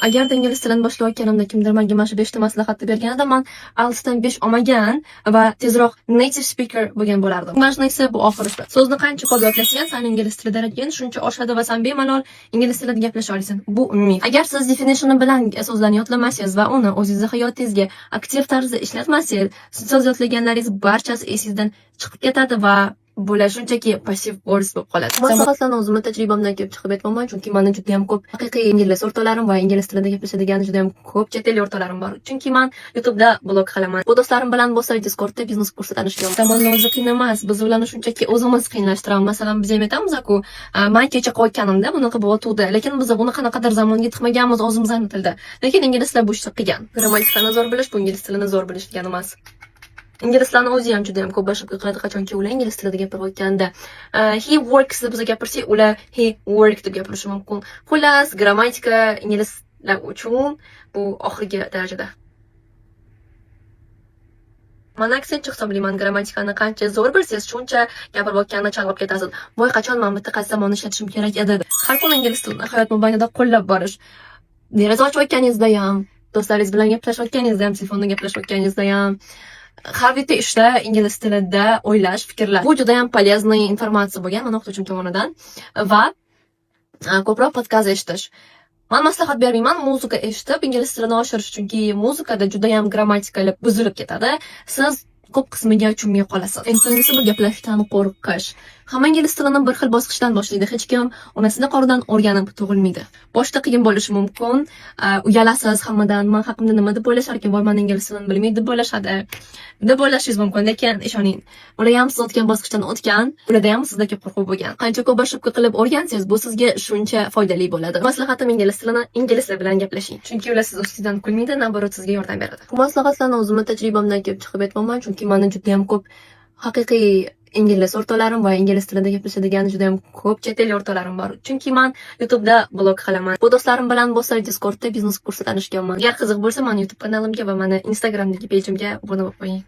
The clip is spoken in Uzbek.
Agarda ingliz tilini boshlayotganimda kimdir menga mana shu 5 ta maslahatni berganida men 6 dan 5 olmagan va tezroq native speaker bo'lgan bo'lardim. Mana shu narsa bu oxirisi. So'zni qancha ko'p yodlasang, san ingliz tilida darajang shuncha oshadi va sen bemalol ingliz tilida gaplasha olasan. Bu umumiy. Agar siz definition bilan so'zlarni yodlamasangiz va uni o'zingizning hayotingizga aktiv tarzda ishlatmasangiz, so'z yodlaganlaringiz barchasi esingizdan chiqib ketadi va bular shunchaki passiv voice bo'lib qoladi. Maslahatlarni o'zimning tajribamdan kelib chiqib aytmoqman, chunki meni juda ham ko'p haqiqiy ingliz o'rtoqlarim va ingliz tilida gaplashadigan juda ham ko'p chet el o'rtoqlarim bor. Chunki men YouTube'da blog qilaman. Bu do'stlarim bilan bo'lsa Discordda biznes kursida tanishgan. Zamonning o'zi qiyin emas. Biz ularni shunchaki o'zimiz qiynalashtiramiz. Masalan, biz ham aytamiz-ku, men kecha qo'yganimda bunaqa bo'ldi, lekin biz buni qanaqadir zamonga tiqmaganmiz o'zimizning tilda. Lekin inglizlar bu ishni qilgan. Grammatikani zo'r bilish, bu ingliz tilini zo'r bilish degani emas. Inglizlarni o'zi ham juda ham ko'p boshqa qiladi, qachonki ular ingliz tilida gapirayotganda he works deb biz gapirsak, ular he work deb gapirishi mumkin. Xullas, grammatika inglizlar uchun bu oxirgi darajada. Men aksincha hisoblayman, grammatikani qancha zo'r bilsangiz, shuncha gapirayotganda chalg'ib ketasiz. Voy, qachon men bitta qaysi zamonni ishlatishim kerak edi. Har kuni ingliz tilini hayot mobaynida qo'llab borish. Deraza ochayotganingizda ham, do'stlaringiz bilan gaplashayotganingizda ham, telefonda gaplashayotganingizda ham, har bitta ishda ingliz tilida o'ylash, fikrlash. Bu juda ham полезный informatsiya bo'lgan men o'qituvchim tomonidan va ko'proq podkast eshitish. Men maslahat bermayman, muzika eshitib ingliz tilini oshirish, chunki muzikada juda ham grammatikali buzilib ketadi. Siz ko'p qismiga tushunmay qolasiz. Eng so'nggisi bu gaplashishdan qo'rqish. Hamma ingliz tilini bir xil bosqichdan boshlaydi. Hech kim onasining qornidan o'rganib tug'ilmaydi. Boshda qiyin bo'lishi mumkin. Uyalasiz hammadan, men haqimda nima deb o'ylashar ekan, voy, men ingliz tilini bilmaydi deb o'ylashadi. Deb o'ylashingiz mumkin, lekin ishoning, ular ham siz o'tgan bosqichdan o'tgan, ularda ham sizdagi qo'rquv bo'lgan. Qancha ko'p ошибка qilib o'rgansangiz, bu sizga shuncha foydali bo'ladi. Maslahatim ingliz tilini inglizlar bilan gaplashing. Chunki ular siz ustidan kulmaydi, naborot sizga yordam beradi. Bu maslahatlarni o'zimning tajribamdan kelib chiqib aytmoqman, chunki meni juda ham ko'p haqiqiy ingliz o'rtoqlarim va ingliz tilida gaplashadigan juda ham ko'p chet el o'rtoqlarim bor. Chunki men YouTube'da blog qilaman. Bu do'stlarim bilan bo'lsa Discordda biznes kursida tanishganman. Agar qiziq bo'lsa, meni YouTube kanalimga va meni Instagramdagi pejimga obuna bo'lib qo'ying.